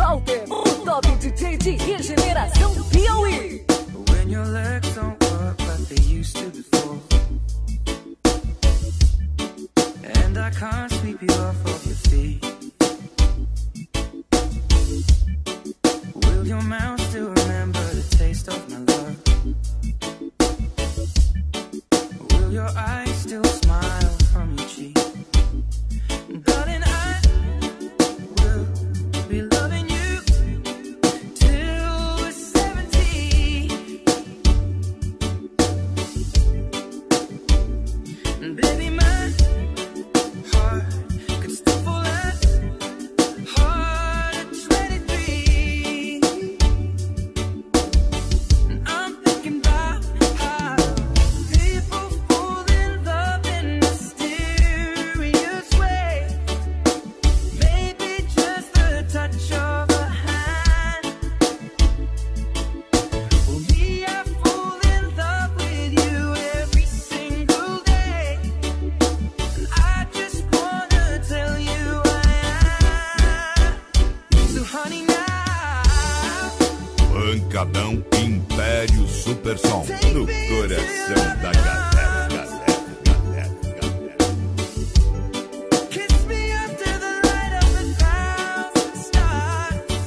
Walter, o top DJ de regeneração Piauí. When your legs don't work like they used to before, and I can't sweep you off of your feet, will your mouth still remember the taste of my love? Will your eyes still smile from your cheek? Darling, I will be loving you till we're 70. And baby, my heart could still fall as hard at 23. And I'm thinking about how people fall in love in mysterious ways. Maybe just the touch of a hand. Well, me, I fall in love with you every single day, and I just wanna tell you I am. So honey, now Pancadão Império Super Som no coração da galera. kiss me under the light of 1,000 stars.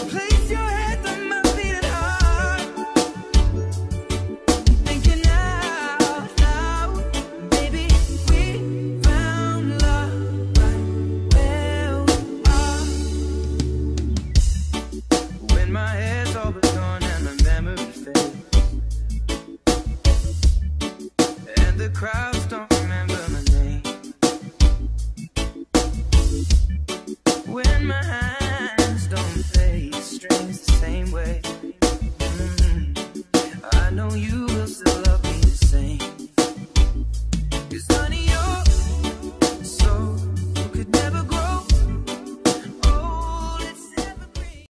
Place your head on my beating heart. Thinking out loud, baby, we found love right where we are. When my hair's all but gone and my memory fades, and the crowds don't remember my name, when my hands don't play the strings the same way, I know you will still love me the same.